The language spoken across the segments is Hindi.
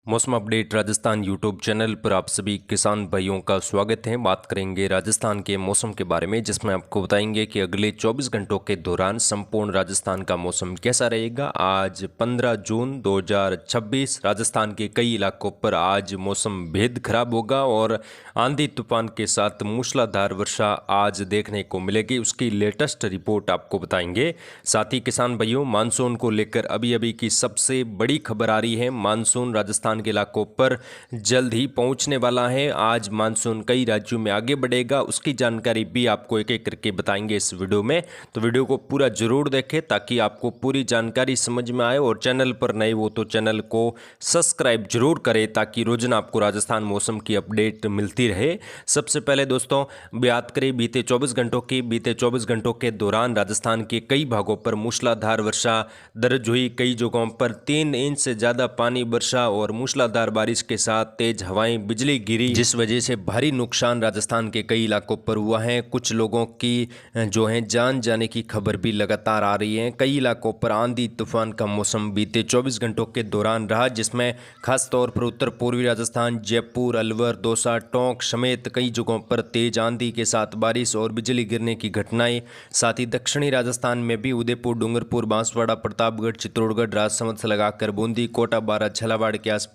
मौसम अपडेट राजस्थान यूट्यूब चैनल पर आप सभी किसान भाइयों का स्वागत है। बात करेंगे राजस्थान के मौसम के बारे में, जिसमें आपको बताएंगे कि अगले 24 घंटों के दौरान संपूर्ण राजस्थान का मौसम कैसा रहेगा। आज 15 जून 2026 राजस्थान के कई इलाकों पर आज मौसम बेहद खराब होगा और आंधी तूफान के साथ मूसलाधार वर्षा आज देखने को मिलेगी। उसकी लेटेस्ट रिपोर्ट आपको बताएंगे। साथ ही किसान भाइयों, मानसून को लेकर अभी अभी की सबसे बड़ी खबर आ रही है। मानसून राजस्थान के इलाकों पर जल्द ही पहुंचने वाला है। आज मानसून कई राज्यों में आगे बढ़ेगा, उसकी जानकारी भी आपको एक एक करके बताएंगे इस वीडियो में। तो वीडियो को पूरा जरूर देखें ताकि आपको पूरी जानकारी समझ में आए, और चैनल पर नए हो तो चैनल को सब्सक्राइब जरूर करें ताकि रोजाना आपको राजस्थान मौसम की अपडेट मिलती रहे। सबसे पहले दोस्तों बात करें बीते 24 घंटों की। बीते 24 घंटों के दौरान राजस्थान के कई भागों पर मूसलाधार वर्षा दर्ज हुई। कई जगहों पर 3 इंच से ज्यादा पानी वर्षा और मूसलाधार बारिश के साथ तेज हवाएं, बिजली गिरी, जिस वजह से भारी नुकसान राजस्थान के कई इलाकों पर हुआ है। कुछ लोगों की जो है जान जाने की खबर भी लगातार आ रही है। कई इलाकों पर आंधी तूफान का मौसम बीते 24 घंटों के दौरान रहा, जिसमें खासतौर पर उत्तर पूर्वी राजस्थान, जयपुर, अलवर, दौसा, टोंक समेत कई जगहों पर तेज आंधी के साथ बारिश और बिजली गिरने की घटनाएं। साथ ही दक्षिणी राजस्थान में भी उदयपुर, डूंगरपुर, बांसवाड़ा, प्रतापगढ़, चित्तौड़गढ़, राजसमंद से लगाकर बूंदी, कोटा, बारा, झालावाड़ के आसपास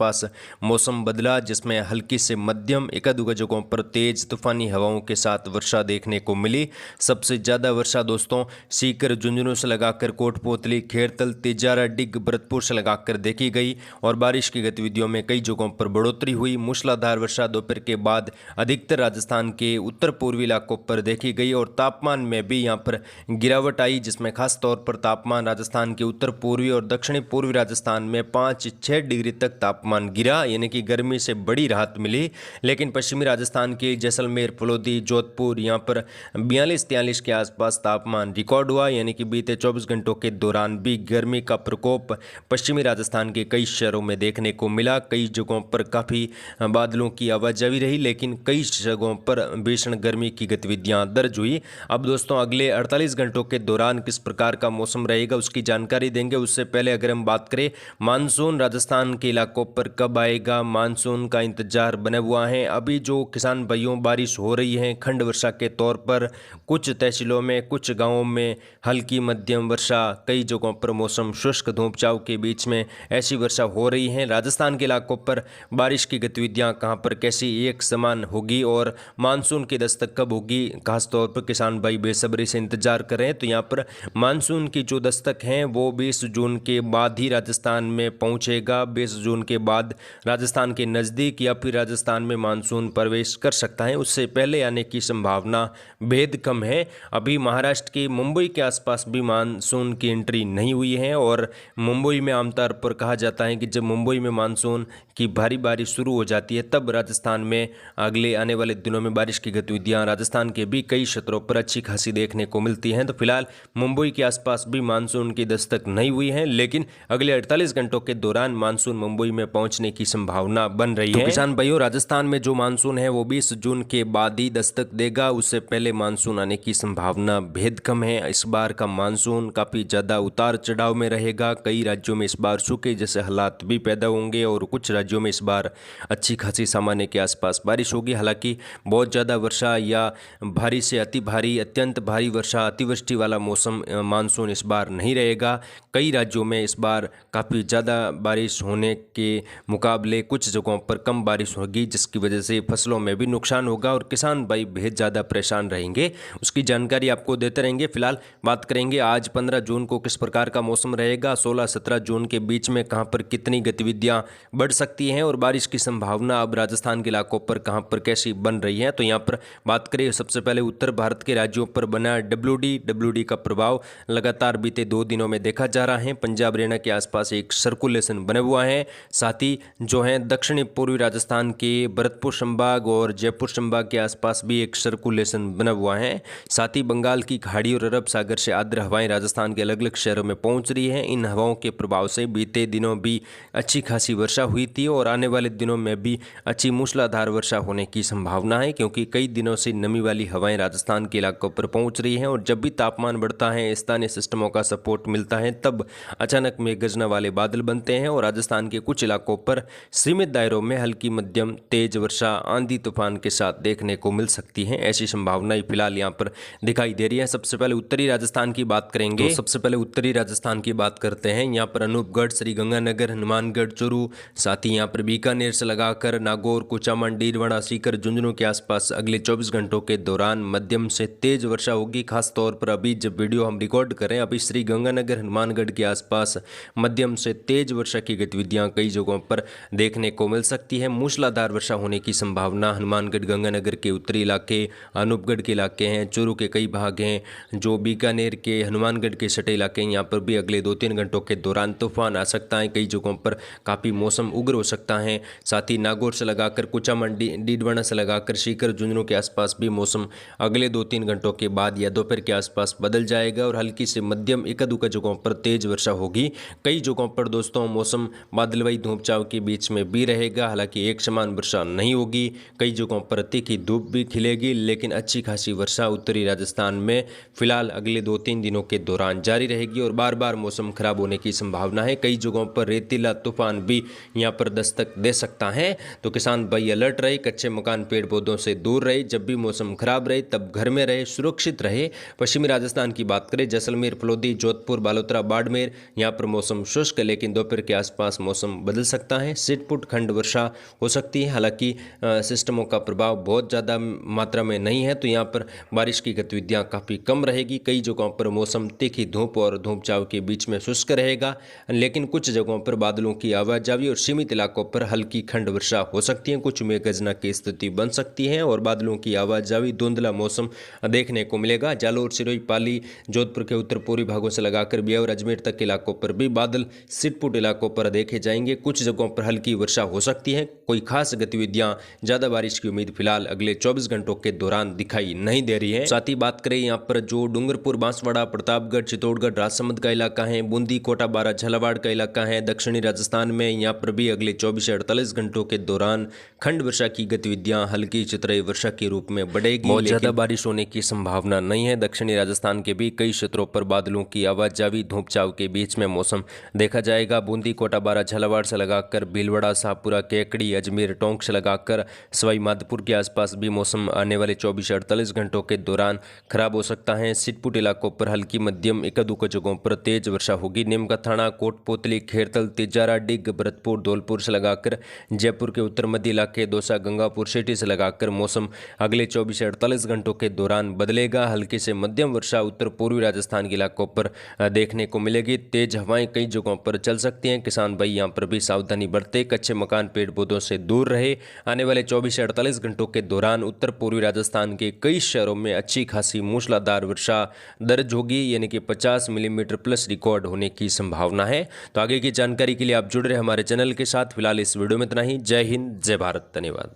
मौसम बदला, जिसमें हल्की से मध्यम एक-दो जगहों पर तेज तूफानी हवाओं के साथ वर्षा देखने को मिली। सबसे ज्यादा वर्षा दोस्तों सीकर, झुंझुनू से लगाकर कोटपुतली, खेरतल, तिजारा, डिग, भरतपुर से लगाकर देखी गई और बारिश की गतिविधियों में कई जगहों पर बढ़ोतरी हुई। मूसलाधार वर्षा दोपहर के बाद अधिकतर राजस्थान के उत्तर पूर्वी इलाकों पर देखी गई और तापमान में भी यहां पर गिरावट आई, जिसमें खास तौर पर तापमान राजस्थान के उत्तर पूर्वी और दक्षिणी पूर्वी राजस्थान में 5-6 डिग्री तक तापमान गिरा, यानी कि गर्मी से बड़ी राहत मिली। लेकिन पश्चिमी राजस्थान के जैसलमेर, फलोदी, जोधपुर यहाँ पर 42-43 के आसपास तापमान रिकॉर्ड हुआ, यानी कि बीते 24 घंटों के दौरान भी गर्मी का प्रकोप पश्चिमी राजस्थान के कई शहरों में देखने को मिला। कई जगहों पर काफ़ी बादलों की आवाजाही रही, लेकिन कई जगहों पर भीषण गर्मी की गतिविधियां दर्ज हुई। अब दोस्तों अगले 48 घंटों के दौरान किस प्रकार का मौसम रहेगा उसकी जानकारी देंगे। उससे पहले अगर हम बात करें मानसून राजस्थान के इलाकों पर कब आएगा, मानसून का इंतजार बने हुआ है। अभी जो किसान भाइयों बारिश हो रही है खंड वर्षा के तौर पर, कुछ तहसीलों में, कुछ गांवों में हल्की मध्यम वर्षा, कई जगहों पर मौसम शुष्क धूप छांव के बीच में ऐसी वर्षा हो रही है। राजस्थान के इलाकों पर बारिश की गतिविधियां कहां पर कैसी एक समान होगी और मानसून की दस्तक कब होगी, खासतौर पर किसान भाई बेसब्री से इंतजार कर रहे हैं। तो यहाँ पर मानसून की जो दस्तक है वो 20 जून के बाद ही राजस्थान में पहुंचेगा। 20 जून के बाद राजस्थान के नज़दीक या फिर राजस्थान में मानसून प्रवेश कर सकता है, उससे पहले आने की संभावना बेहद कम है। अभी महाराष्ट्र के मुंबई के आसपास भी मानसून की एंट्री नहीं हुई है और मुंबई में आमतौर पर कहा जाता है कि जब मुंबई में मानसून की भारी बारिश शुरू हो जाती है तब राजस्थान में अगले आने वाले दिनों में बारिश की गतिविधियां राजस्थान के भी कई क्षेत्रों पर अच्छी खासी देखने को मिलती हैं। तो फिलहाल मुंबई के आसपास भी मानसून की दस्तक नहीं हुई है, लेकिन अगले 48 घंटों के दौरान मानसून मुंबई में पहुंचने की संभावना बन रही है। किसान भाइयों, राजस्थान में जो मानसून है वो 20 जून के बाद ही दस्तक देगा, उससे पहले मानसून आने की संभावना बेहद कम है। इस बार का मानसून काफी ज्यादा उतार चढ़ाव में रहेगा। कई राज्यों में इस बार सूखे जैसे हालात भी पैदा होंगे और कुछ राज्यों में इस बार अच्छी खासी सामान्य के आसपास बारिश होगी। हालांकि बहुत ज़्यादा वर्षा या भारी से अति भारी, अत्यंत भारी वर्षा, अतिवृष्टि वाला मौसम मानसून इस बार नहीं रहेगा। कई राज्यों में इस बार काफ़ी ज़्यादा बारिश होने के मुकाबले कुछ जगहों पर कम बारिश होगी, जिसकी वजह से फसलों में भी नुकसान होगा और किसान भाई बेहद ज़्यादा परेशान रहेंगे। उसकी जानकारी आपको देते रहेंगे। फिलहाल बात करेंगे आज 15 जून को किस प्रकार का मौसम रहेगा, 16-17 जून के बीच में कहां पर कितनी गतिविधियां बढ़ सकती हैं और बारिश की संभावना अब राजस्थान के इलाकों पर कहां पर कैसी बन रही है। तो यहां पर बात करें सबसे पहले उत्तर भारत के राज्यों पर बना डब्ल्यूडी का प्रभाव लगातार बीते 2 दिनों में देखा जा रहा है। पंजाब, हरियाणा के आसपास एक सर्कुलेशन बने हुआ है। साथ ही जो है दक्षिणी पूर्वी राजस्थान के भरतपुर संभाग और जयपुर संभाग के आसपास भी एक सर्कुलेशन बना हुआ है। साथ ही बंगाल की खाड़ी और अरब सागर से आर्द्र हवाएं राजस्थान के अलग अलग शहरों में पहुंच रही हैं। इन हवाओं के प्रभाव से बीते दिनों भी अच्छी खासी वर्षा हुई थी और आने वाले दिनों में भी अच्छी मूसलाधार वर्षा होने की संभावना है, क्योंकि कई दिनों से नमी वाली हवाएं राजस्थान के इलाकों पर पहुंच रही हैं और जब भी तापमान बढ़ता है, स्थानीय सिस्टमों का सपोर्ट मिलता है, तब अचानक मेघ गर्जना वाले बादल बनते हैं और राजस्थान के कुछ इलाकों इलाकों पर सीमित दायरों में हल्की मध्यम तेज वर्षा आंधी तूफान के साथ देखने को मिल सकती है। ऐसी संभावनाएं फिलहाल यहाँ पर दिखाई दे रही है। सबसे पहले उत्तरी राजस्थान की बात करेंगे। तो सबसे पहले उत्तरी राजस्थान की बात करते हैं। यहाँ पर अनूपगढ़, श्रीगंगानगर, हनुमानगढ़, चूरू, साथ ही यहाँ पर बीकानेर से लगाकर नागौर, कुचामन, डीडवाना, सीकर, झुंझुनू के आसपास अगले 24 घंटों के दौरान मध्यम से तेज वर्षा होगी। खासतौर पर अभी जब वीडियो हम रिकॉर्ड करें, अभी श्रीगंगानगर, हनुमानगढ़ के आसपास मध्यम से तेज वर्षा की गतिविधियां कई जगहों पर देखने को मिल सकती है। मूसलाधार वर्षा होने की संभावना हनुमानगढ़, गंगानगर के उत्तरी इलाके, अनूपगढ़ के इलाके हैं, चूरू के कई भाग हैं, जो बीकानेर के, हनुमानगढ़ के सटे इलाके हैं, यहाँ पर भी अगले 2-3 घंटों के दौरान तूफान आ सकता है। कई जगहों पर काफ़ी मौसम उग्र हो सकता है। साथ ही नागौर से लगाकर कुचामन, डीडवाना से लगाकर सीकर, झुंझुनू के आसपास भी मौसम अगले 2-3 घंटों के बाद या दोपहर के आसपास बदल जाएगा और हल्की से मध्यम एक-दुका जगहों पर तेज वर्षा होगी। कई जगहों पर दोस्तों मौसम बादलवाई धूप छांव के बीच में भी रहेगा। हालांकि एक समान वर्षा नहीं होगी। कई जगहों पर तीखी धूप भी खिलेगी, लेकिन अच्छी खासी वर्षा उत्तरी राजस्थान में फिलहाल अगले 2-3 दिनों के दौरान जारी रहेगी और बार बार मौसम खराब होने की संभावना है। कई जगहों पर रेतीला तूफान भी यहाँ पर दस्तक दे सकता है। तो किसान भाई अलर्ट रहे, कच्चे मकान, पेड़ पौधों से दूर रहे। जब भी मौसम खराब रहे तब घर में रहे, सुरक्षित रहे। पश्चिमी राजस्थान की बात करें, जैसलमेर, फलोदी, जोधपुर, बालोतरा, बाड़मेर, यहाँ पर मौसम शुष्क, लेकिन दोपहर के आसपास मौसम बदल सकता है। छिटपुट खंड वर्षा हो सकती है। हालांकि सिस्टमों का प्रभाव बहुत ज़्यादा मात्रा में नहीं है, तो यहाँ पर बारिश की गतिविधियाँ काफ़ी कम रहेगी। कई जगहों पर मौसम तीखी धूप और धूप छांव के बीच में शुष्क रहेगा, लेकिन कुछ जगहों पर बादलों की आवाजावी और सीमित इलाकों पर हल्की खंड वर्षा हो सकती है। कुछ में गर्जना की स्थिति बन सकती है और बादलों की आवाजावी, धुंधला मौसम देखने को मिलेगा। जालोर, सिरोही, पाली, जोधपुर के उत्तर पूर्वी भागों से लगाकर ब्यावर, अजमेर तक के इलाकों पर भी बादल छिटपुट इलाकों पर देखे जाएंगे। कुछ जगहों पर हल्की वर्षा हो सकती है। कोई खास गतिविधियां, ज्यादा बारिश की उम्मीद फिलहाल अगले 24 घंटों के दौरान दिखाई नहीं दे रही है। साथ ही बात करें यहाँ पर जो डूंगरपुर, बांसवाड़ा, प्रतापगढ़, चित्तौड़गढ़, राजसमंद का इलाका है, बूंदी, कोटा, बारा, झालावाड़ का इलाका है, दक्षिणी राजस्थान में यहाँ पर भी अगले 24 से 48 घंटों के दौरान खंड वर्षा की गतिविधियां हल्की चितरई वर्षा के रूप में बढ़ेगी। बहुत ज्यादा बारिश होने की संभावना नहीं है। दक्षिणी राजस्थान के भी कई क्षेत्रों पर बादलों की आवाजावी, धूप छांव के बीच में मौसम देखा जाएगा। बूंदी, कोटा, बारा, झालावाड़ से लगाकर भीलवाड़ा, शाहपुरा, केकड़ी, अजमेर, टोंक से लगाकर सवाई माधोपुर के आसपास भी मौसम आने वाले 24 से 48 घंटों के दौरान खराब हो सकता है। छिटपुट इलाकों पर हल्की मध्यम एक-दुका जगहों पर तेज वर्षा होगी। नीमका थाना, कोटपुतली, खेरतल, तिजारा, डिग, भरतपुर, धौलपुर से लगाकर जयपुर के उत्तर मध्य इलाके, दौसा, गंगापुर, सिटी से लगाकर मौसम अगले 24 से 48 घंटों के दौरान बदलेगा। हल्की से मध्यम वर्षा उत्तर पूर्वी राजस्थान के इलाकों पर देखने को मिलेगी। तेज हवाएं कई जगहों पर चल सकती हैं। किसान भाई यहाँ पर भी सावधानी बरते, कच्चे मकान, पेड़ पौधों से दूर रहे। आने वाले 24 से 48 घंटों के दौरान उत्तर पूर्वी राजस्थान के कई शहरों में अच्छी खासी मूसलाधार वर्षा दर्ज होगी, यानी कि 50 मिलीमीटर प्लस रिकॉर्ड होने की संभावना है। तो आगे की जानकारी के लिए आप जुड़ रहे हमारे चैनल के साथ। फिलहाल इस वीडियो में इतना ही। जय हिंद, जय भारत, धन्यवाद।